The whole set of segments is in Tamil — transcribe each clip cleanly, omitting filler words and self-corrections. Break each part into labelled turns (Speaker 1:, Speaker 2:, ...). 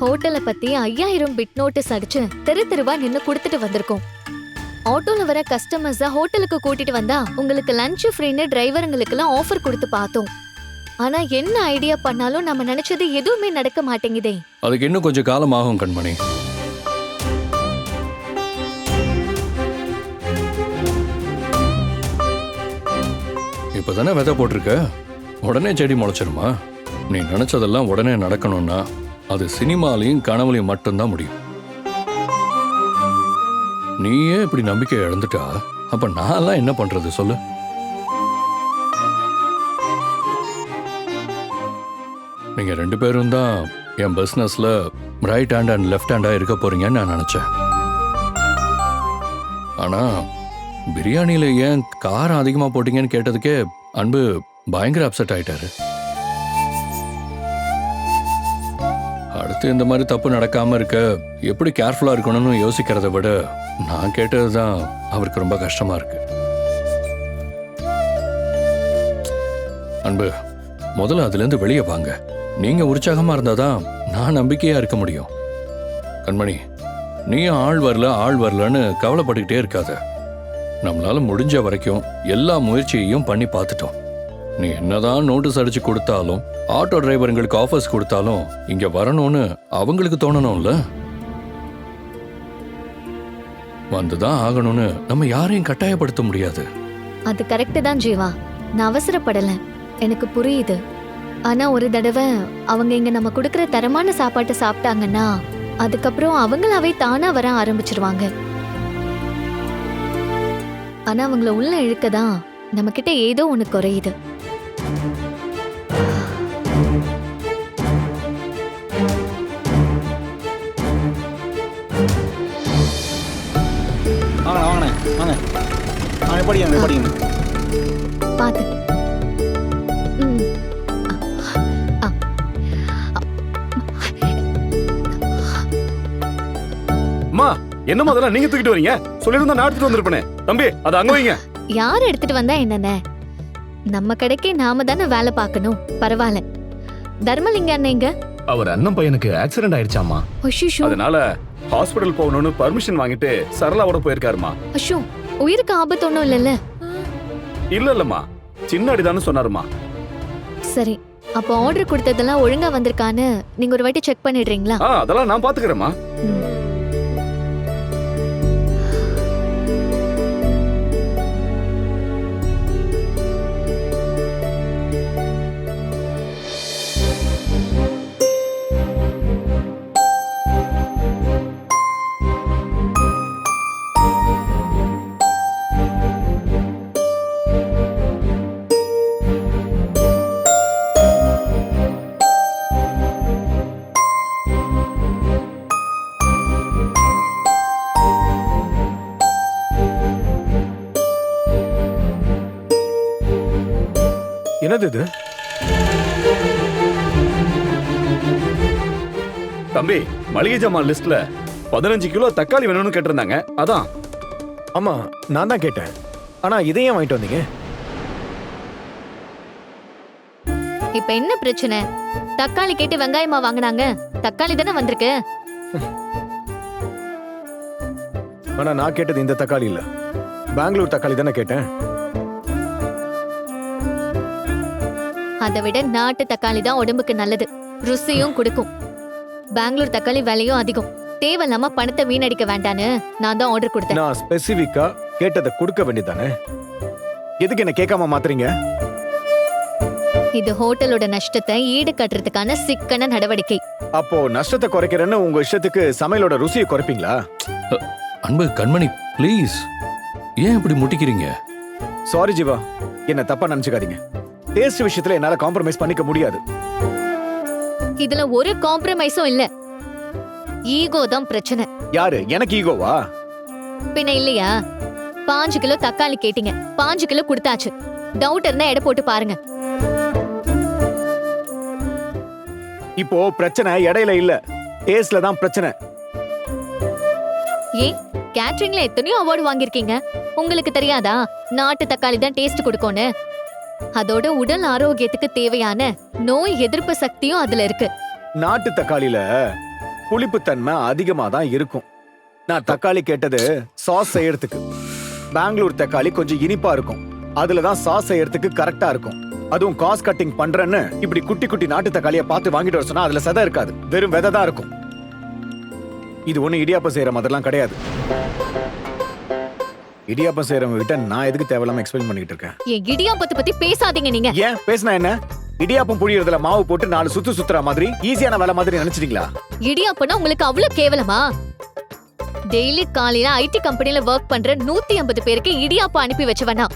Speaker 1: ஹோட்டலை பத்தி 5000 பிட் நோட்டீஸ் அடிச்சு தெருவா நின்னு கொடுத்துட்டு வந்திருக்கோம். ஆட்டோல வர கஸ்டமர்ஸ ஹோட்டலுக்கு கூட்டிட்டு வந்தா உங்களுக்கு லஞ்ச் ஃப்ரீன்னு டிரைவருங்களுக்கு எல்லாம் ஆஃபர் கொடுத்து பார்த்தோம். ஆனா என்ன ஐடியா பண்ணாலும் நம்ம நினைச்சது எதுவுமே நடக்க மாட்டேங்குதே.
Speaker 2: அதுக்கு இன்னும் கொஞ்சம் காலம் ஆகும் கண்மணி. இப்பதானே விதை போட்டிருக்க, உடனே செடி முளைச்சிருமா? நீ நினைச்சதெல்லாம் உடனே நடக்கணும்னா அது சினிமாலையும் கனவுலையும் மட்டும்தான் முடியும். நீயே இப்படி நம்பிக்கை இழந்துட்டா அப்ப நான் என்ன பண்றது சொல்லு? நீங்க 2 பேரும் தான் என் பிசினஸ்ல ரைட் ஹேண்ட் அண்ட் லெஃப்ட் ஹேண்டா இருக்க போறீங்கன்னு நான் நினைச்சேன். ஆனா பிரியாணியில ஏன் காரம் அதிகமா போட்டீங்கன்னு கேட்டதுக்கே அன்பு பயங்கர அப்செட் ஆயிட்டாரு. அடுத்து இந்த மாதிரி தப்பு நடக்காம இருக்க எப்படி கேர்ஃபுல்லா இருக்கணும்னு யோசிக்கிறத விட நான் கேட்டதுதான் அவருக்கு ரொம்ப கஷ்டமா இருக்கு. அன்பு, முதல்ல அதுல இருந்து வெளியே வாங்க. நீங்க உற்சாகமா இருந்தாதான் நான் நம்பிக்கையா இருக்க முடியும். கண்மணி, நீ ஆள் வரலன்னு கவலைப்பட்டுக்கிட்டே இருக்காத. நம்மளால முடிஞ்ச வரைக்கும் எல்லா முயற்சியையும் பண்ணி பார்த்துட்டோம். நீ என்னதான் நோட்டீஸ் அடிச்சு கொடுத்தாலும், ஆட்டோ டிரைவருங்களுக்கு ஆஃபர்ஸ் கொடுத்தாலும் இங்க வரணும்னு அவங்களுக்கு தோணணும்ல. வந்துதான் ஆகணும்னு நம்ம யாரையும் கட்டாயப்படுத்த முடியாது.
Speaker 1: அது கரெக்ட் தான் ஜீவா, நான் அவசரப்படல, எனக்கு புரியுது. ஆனா ஒரு தடவை அவங்க இங்க நம்ம கொடுக்கற தரமான சாப்பாட்டை சாப்பிட்டாங்கன்னா அதுக்கப்புறம் அவங்களாவே தானா வர ஆரம்பிச்சிருவாங்க. ஆனா அவங்கள உள்ள இழுக்கதான் நம்ம கிட்ட ஏதோ ஒண்ணு குறையுது. பாத்து
Speaker 3: என்னமா அதெல்லாம் நீங்க தூக்கிட்டு வரீங்க? சொல்லிருந்தா நான் எடுத்துட்டு வந்திருப்பேனே. தம்பி, அது அங்க வைங்க.
Speaker 1: யார் எடுத்துட்டு வந்தா என்னென்ன, நம்ம கடைக்கு நாம தானே வேலை பார்க்கணும். பரவாயில்ல. தர்மலிங்க அண்ணங்க,
Speaker 4: அவர் அண்ணன் பையனுக்கு ஆக்சிடென்ட் ஆயிடுச்சாமா.
Speaker 1: அஷிஷோ,
Speaker 3: அதனால ஹாஸ்பிடல் போகணும்னு பர்மிஷன் வாங்கிட்டு சரளாவோட போயிருக்காருமா.
Speaker 1: அஷோ, உயிருக்கு ஆபத்து ஒண்ணும் இல்லல்ல?
Speaker 3: இல்லம்மா, சின்ன அடிதான்னு சொன்னாருமா.
Speaker 1: சரி, அப்போ ஆர்டர் கொடுத்ததெல்லாம் ஒழுங்கா வந்திருக்கான்னு நீங்க ஒரு வாட்டி செக் பண்ணிடுறீங்களா?
Speaker 3: அதெல்லாம் நான் பாத்துக்கிறேம்மா.
Speaker 4: என்னது இது?
Speaker 3: தம்பி, மளிகை ஜாமான் லிஸ்ட்ல 15 கிலோ தக்காளி வேணும்னு கேட்டிருந்தாங்க. அதான்.
Speaker 4: ஆமா, நான் தான் கேட்டேன். ஆனா இதையும் வாங்கிட்டு வந்தீங்க.
Speaker 1: இப்ப என்ன பிரச்சனை? தக்காளி கேட்டு வெங்காயமா வாங்குனாங்க, தக்காளி தானே வந்திருக்கு.
Speaker 4: ஆனா நான் கேட்டது இந்த தக்காளி இல்ல, பெங்களூர் தக்காளி தானே கேட்டேன்.
Speaker 1: அதை விட நாட்டு தக்காளி தான் உடம்புக்கு நல்லது, ருசியும் கொடுக்கும். பெங்களூர் தக்காளி விலையும் அதிகம். தேவையில்லாம பணத்தை வீணடிக்க வேண்டான்னு நான் தான் ஆர்டர் கொடுத்தேன்.
Speaker 4: நான் ஸ்பெசிபிக்கா கேட்டதை கொடுக்க வேண்டியதானே? எதுக்கு என்ன கேட்காம மாத்துறீங்க?
Speaker 1: இது ஹோட்டலோட நஷ்டத்தை ஈடு கட்டுறதுக்கான சிக்கன நடவடிக்கை.
Speaker 4: அப்போ நஷ்டத்தை குறைக்கிறேன்னு உங்க இஷ்டத்துக்கு சமையலோட ருசியை குறைப்பீங்களா?
Speaker 2: அன்பு, கண்மணி ப்ளீஸ், ஏன் இப்படி முட்டிக்கிறீங்க?
Speaker 4: சாரி ஜீவா, என்ன தப்பா நினைச்சுக்காதீங்க. டேஸ்ட் விஷயத்துல என்னால காம்ப்ரமைஸ் பண்ணிக்க முடியாது.
Speaker 1: இதுல ஒரு காம்ப்ரமைஸும் இல்ல. ஈகோ தான் பிரச்சனை.
Speaker 4: யாரு? எனக்கு ஈகோவா?
Speaker 1: பின்ன இல்லையா? 5 கிலோ தக்காளி கேட்டீங்க, 5 கிலோ கொடுத்தாச்சு. டவுட் இருந்தா எடை போட்டு பாருங்க.
Speaker 4: இப்போ பிரச்சனை எடையில இல்ல, டேஸ்ட்ல தான் பிரச்சனை.
Speaker 1: ஏன் கேட்டரிங்ல எத்தனையோ அவார்டு வாங்கிருக்கீங்க, உங்களுக்கு தெரியாதா நாட்டு தக்காளி தான் டேஸ்ட் கொடுக்கும்னு? அதோட உடல் ஆரோக்கியத்துக்கு தேவையான நோய் எதிர்ப்பு சக்தியும் அதுல இருக்கு.
Speaker 4: நாட்டு தக்காளியில புளிப்புத்தன்மை அதிகமா தான் இருக்கும். நான் தக்காளி கேட்டது சாஸ் செய்யறதுக்கு. பெங்களூர் தக்காளி கொஞ்சம் இனிப்பா இருக்கும். அதுலதான் சாஸ் செய்யறதுக்கு கரெக்டா இருக்கும். அதுவும் காஸ்ட் கட்டிங் பண்றேன்னு இப்படி குட்டி குட்டி நாட்டு தக்காளியை பார்த்து வாங்கிட்டு வர சொன்னா அதுல சதை இருக்காது, வெறும் விதை தான் இருக்கும். இது ஒண்ணு இடியாப்பம் செய்யற மாதிரிலாம் கிடையாது. இடியாப்பம் செய்யறவங்க கிட்ட நான் எதுக்கு தேவையில்லாம எக்ஸ்பிளைன் பண்ணிட்டு இருக்கேன்?
Speaker 1: என் இடியாப்பத்தை பத்தி பேசாதீங்க நீங்க.
Speaker 4: ஏன் பேசினா என்ன? இடியாப்பம் புழியறதுல மாவு போட்டு 4 சுத்து சுத்துற மாதிரி ஈஸியான வேலை மாதிரி நினைச்சிட்டீங்களா?
Speaker 1: இடியாப்பம்னா உங்களுக்கு அவ்வளவு கேவலமா? டெய்லி காலையில ஐடி கம்பெனில ஒர்க் பண்ற 150 பேருக்கு இடியாப்பம் அனுப்பி வச்சவனா?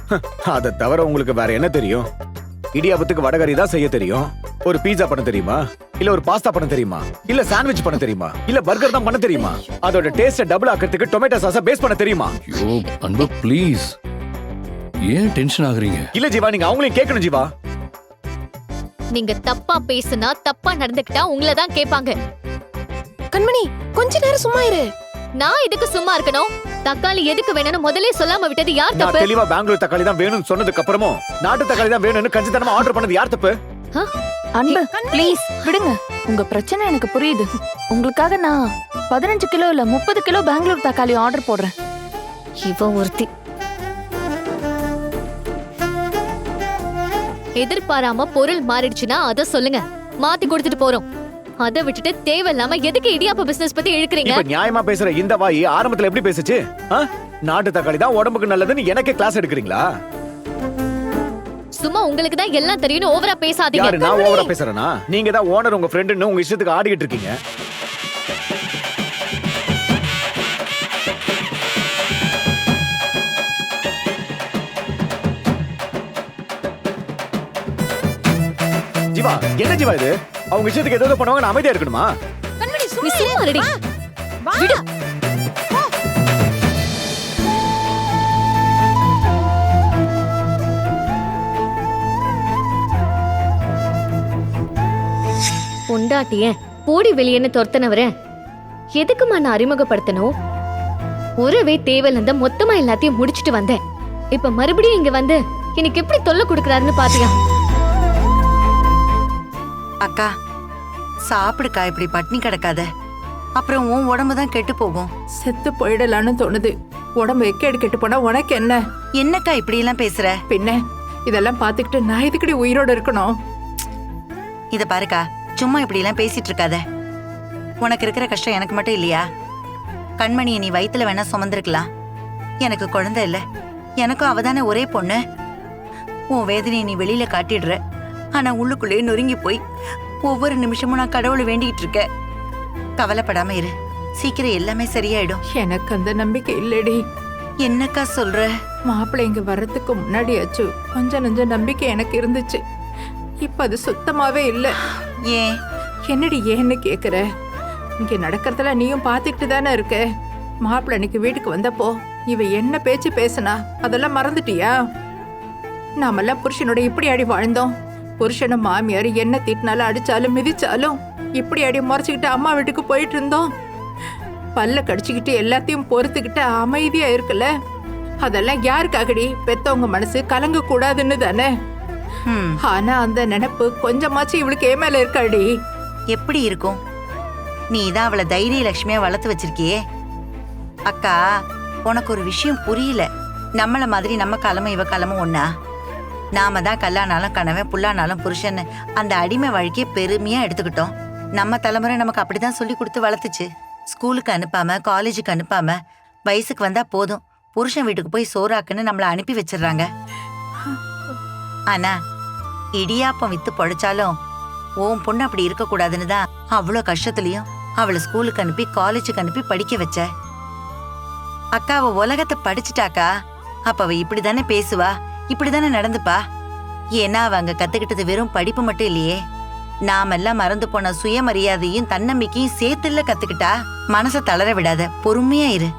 Speaker 4: அதை தவிர உங்களுக்கு வேற என்ன தெரியும்? இடியாப்பத்துக்கு வடகரி தான் செய்ய தெரியும். ஒரு பீட்சா பண்ண தெரியுமா? இல்ல ஒரு பாஸ்தா பண்ண தெரியுமா? இல்ல சாண்ட்விச் பண்ண தெரியுமா? இல்ல பர்கர் தான் பண்ண தெரியுமா? அதோட டேஸ்ட டபுள் ஆக்கிறதுக்கு டொமேட்டோ சாஸ பேஸ்ட் பண்ண தெரியுமா?
Speaker 2: ஐயோ அன்பு ப்ளீஸ், ஏன் டென்ஷன் ஆகுறீங்க?
Speaker 4: இல்ல ஜீவா, நீங்க அவங்களையும் கேட்கணும் ஜீவா.
Speaker 1: நீங்க தப்பா பேசுனா தப்பா நடந்துக்கிட்டா உங்களை தான் கேட்பாங்க.
Speaker 5: கண்மணி, கொஞ்ச நேரம் சும்மா இரு.
Speaker 1: நான் எதுக்கு சும்மா இருக்கணும்? தக்காளி எதுக்கு வேணும்னு முதல்ல சொல்லாம விட்டது யார்
Speaker 4: நான்
Speaker 1: தப்பு?
Speaker 4: தெளிவா பெங்களூர் தக்காளி தான் வேணும்னு சொன்னதுக்கு அப்புறமும் நாட்டு தக்காளி தான் வேணும்னு கஞ்சித்தனமா ஆர்டர் பண்ணது யார் தப்பு?
Speaker 5: அன்பு, ப்ளீஸ் விடுங்க. உங்க பிரச்சனை எனக்கு புரியுது. உங்களுக்காக நான் 15 கிலோ இல்ல 30 கிலோ பெங்களூர் தக்காளி ஆர்டர் போடுறேன்.
Speaker 1: இவ ஒருத்தி. எதிர்பாராம பொருள் மாறிடுச்சுன்னா அத சொல்லுங்க, மாத்தி கொடுத்துட்டு போறோம். அதை விட்டுட்டு தேவையில்லாம எதுக்கு இடியாப்ப பிசினஸ் பத்தி இழுக்கிறீங்க?
Speaker 4: இப்ப நியாயமா பேசுற இந்த வாய் ஆரம்பத்துல எப்படி பேசுச்சு? நாட்டு தக்காளி தான் உடம்புக்கு நல்லதுன்னு எனக்கே கிளாஸ் எடுக்கிறீங்களா?
Speaker 1: சும்மா உங்களுக்கு தான் எல்லாம் தெரியும்னு ஓவரா பேசாதீங்க.
Speaker 4: யாரு நான் ஓவரா பேசுறேனா? நீங்க தான் ஓனர் உங்க ஃப்ரெண்டுன்னு உங்க இஷ்டத்துக்கு ஆடிக்கிட்டு இருக்கீங்க. ஜீவா, என்ன ஜீவா இது? அவங்க இஷ்டத்துக்கு ஏதோ பண்ணுவாங்க, நான் அமைதியா இருக்கணுமா?
Speaker 5: கண்மணி,
Speaker 1: நீ சும்மா இருடி.
Speaker 5: வா.
Speaker 1: விடு. பொண்டாட்டிய போடி வெளியேன்னு துரத்தனவர எதுக்குமா நான் அறிமுகப்படுத்தணும்? ஒருவே தேவையில்ல மொத்தமா எல்லாத்தையும் முடிச்சிட்டு வந்தேன். இப்ப மறுபடியும் இங்க வந்து எனக்கு எப்படி தொல்லை கொடுக்கறாருன்னு பாத்தியா?
Speaker 6: அக்கா சாப்பிடுக்கா, இப்படி பட்னி கிடக்காத. அப்புறம் உன் உடம்பு தான் கெட்டு போகும்.
Speaker 7: செத்து போயிடலான்னு தோணுது. உடம்பு எக்கேடு கெட்டு போனா உனக்கு என்ன?
Speaker 6: என்னக்கா இப்படி எல்லாம் பேசுற?
Speaker 7: பின்ன இதெல்லாம் பாத்துக்கிட்டு நான் இதுக்கடி உயிரோட இருக்கணும்?
Speaker 6: இத பாருக்கா, சும்மா இப்படி எல்லாம் பேசிட்டு இருக்காத. உனக்கு இருக்கிற கஷ்டம் எனக்கு மட்டும் இல்லையா? கண்மணியை நீ வயித்துல வேணா சுமந்திருக்கலாம். எனக்கு குழந்தை இல்ல, எனக்கும் அவதானே ஒரே பொண்ணு. உன் வேதனையை நீ வெளியில காட்டிடுற, ஆனா உள்ளுக்குள்ளே நொறுங்கி போய் ஒவ்வொரு நிமிஷமும் நான் கடவுளை வேண்டிட்டு இருக்கேன். கவலைப்படாம இரு, சீக்கிரம் எல்லாமே சரியாயிடும்.
Speaker 7: எனக்கு அந்த நம்பிக்கை இல்லடி.
Speaker 6: என்னக்கா சொல்ற?
Speaker 7: மாப்பிள்ளை இங்க வர்றதுக்கு முன்னாடியாச்சு கொஞ்சம் நெஞ்ச நம்பிக்கை எனக்கு இருந்துச்சு. இப்ப அது சுத்தமாவே இல்ல.
Speaker 6: ஏன்?
Speaker 7: என்னடி ஏன்னு கேக்குற? இங்க நடக்கிறதுல நீயும் பாத்துக்கிட்டு தானே இருக்க. மாப்பிள்ளை இன்னைக்கு வீட்டுக்கு வந்தப்போ இவ என்ன பேச்சு பேசினா அதெல்லாம் மறந்துட்டியா? நாமெல்லாம் புருஷனோட இப்படி அடி வாழ்ந்தோம். புருஷனும் மாமியார் என்ன திட்டினாலும் அடிச்சாலும் மிதிச்சாலும் இப்படி அடி முறைச்சுக்கிட்டு அம்மா வீட்டுக்கு போயிட்டு இருந்தோம். பல்ல கடிச்சுக்கிட்டு எல்லாத்தையும் பொறுத்துக்கிட்டு அமைதியா இருக்குல்ல. அதெல்லாம் யாருக்காகடி? பெத்தவங்க மனசு கலங்க கூடாதுன்னு தானே. ஆனா அந்த நினைப்பு கொஞ்சமாச்சு இவளுக்கு ஏ மேல இருக்காடி.
Speaker 6: எப்படி இருக்கும்? நீ தான் அவளை தைரிய லட்சுமியா வளர்த்து வச்சிருக்கியே. அக்கா, உனக்கு ஒரு விஷயம் புரியல. நம்மள மாதிரி நம்ம காலமும் இவ காலமும் ஒண்ணா? நாம தான் கல்லானாலும் கணவன், புல்லானாலும் புருஷன் அந்த அடிமை வாழ்க்கையை பெருமையா எடுத்துக்கிட்டோம். நம்ம தலைமுறை நமக்கு அப்படிதான் சொல்லி கொடுத்து வளர்த்துச்சு. ஸ்கூலுக்கு அனுப்பாம, காலேஜுக்கு அனுப்பாம, வயசுக்கு வந்தா போதும் புருஷன் வீட்டுக்கு போய் சோறாக்குன்னு நம்மள அனுப்பி வச்சிடுறாங்க. ஆனா இடியாப்பம் வித்து பொழைச்சாலும் உன் பொண்ணு அப்படி இருக்க கூடாதுன்னு தான் அவ்வளோ கஷ்டத்துலயும் அவளை ஸ்கூலுக்கு அனுப்பி காலேஜுக்கு அனுப்பி படிக்க வச்ச. அக்கா, அவ உலகத்தை படிச்சுட்டாக்கா, அப்ப அவ இப்படிதானே பேசுவா, இப்படிதானே நடந்துப்பா. ஏன்னா அவ அங்க கத்துக்கிட்டது வெறும் படிப்பு மட்டும் இல்லையே, நாமெல்லாம் மறந்து போன சுயமரியாதையும் தன்னம்பிக்கையும் சேர்த்துல கத்துக்கிட்டா. மனசை தளர விடாத, பொறுமையா இரு.